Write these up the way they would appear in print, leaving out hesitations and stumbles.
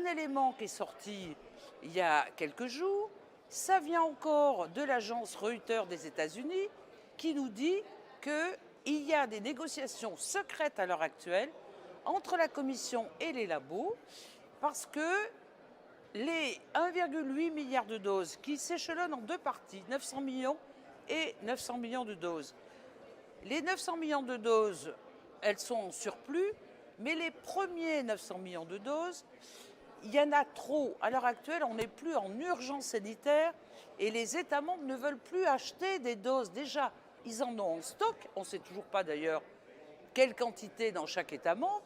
un élément qui est sorti il y a quelques jours, ça vient encore de l'agence Reuters des États-Unis qui nous dit qu'il y a des négociations secrètes à l'heure actuelle entre la Commission et les labos parce que les 1,8 milliard de doses qui s'échelonnent en deux parties, 900 millions et 900 millions de doses. Les 900 millions de doses, elles sont en surplus, mais les premiers 900 millions de doses, il y en a trop. À l'heure actuelle, on n'est plus en urgence sanitaire et les États membres ne veulent plus acheter des doses. Déjà, ils en ont en stock. On ne sait toujours pas d'ailleurs quelle quantité dans chaque État membre.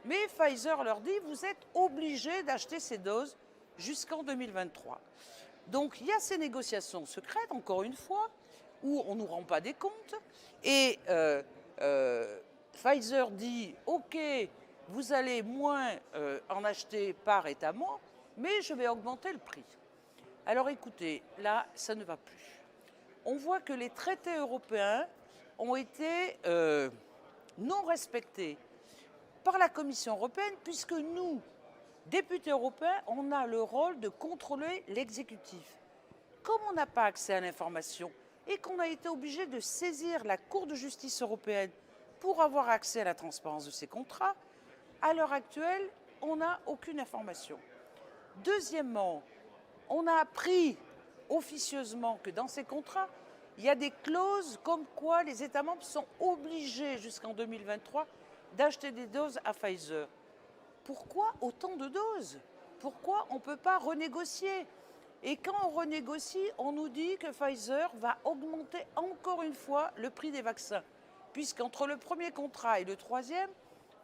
Mais Pfizer leur dit, vous êtes obligés d'acheter ces doses jusqu'en 2023. Donc il y a ces négociations secrètes, encore une fois, où on ne nous rend pas des comptes. Et Pfizer dit, OK, vous allez moins en acheter par État membre, mais je vais augmenter le prix. Alors écoutez, là, ça ne va plus. On voit que les traités européens ont été non respectés par la Commission européenne, puisque nous, députés européens, on a le rôle de contrôler l'exécutif. Comme on n'a pas accès à l'information et qu'on a été obligé de saisir la Cour de justice européenne pour avoir accès à la transparence de ces contrats, à l'heure actuelle, on n'a aucune information. Deuxièmement, on a appris officieusement que dans ces contrats, il y a des clauses comme quoi les États membres sont obligés jusqu'en 2023 d'acheter des doses à Pfizer. Pourquoi autant de doses? Pourquoi on ne peut pas renégocier? Et quand on renégocie, on nous dit que Pfizer va augmenter encore une fois le prix des vaccins. Puisqu'entre le premier contrat et le troisième,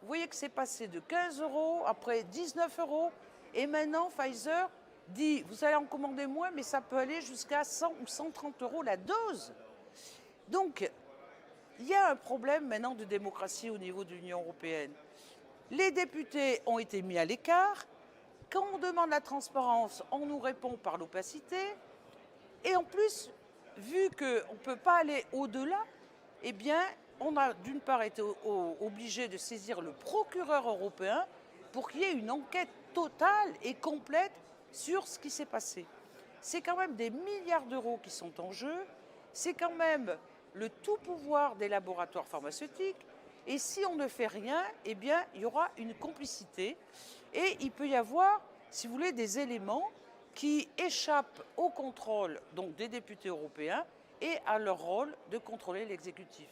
vous voyez que c'est passé de 15 €, après 19 €, et maintenant Pfizer dit, vous allez en commander moins, mais ça peut aller jusqu'à 100 ou 130 € la dose. Donc, il y a un problème maintenant de démocratie au niveau de l'Union européenne. Les députés ont été mis à l'écart. Quand on demande la transparence, on nous répond par l'opacité. Et en plus, vu qu'on ne peut pas aller au-delà, eh bien, on a d'une part été obligé de saisir le procureur européen pour qu'il y ait une enquête totale et complète sur ce qui s'est passé. C'est quand même des milliards d'euros qui sont en jeu. C'est quand même le tout pouvoir des laboratoires pharmaceutiques. Et si on ne fait rien, eh bien, il y aura une complicité. Et il peut y avoir, si vous voulez, des éléments qui échappent au contrôle donc, des députés européens et à leur rôle de contrôler l'exécutif.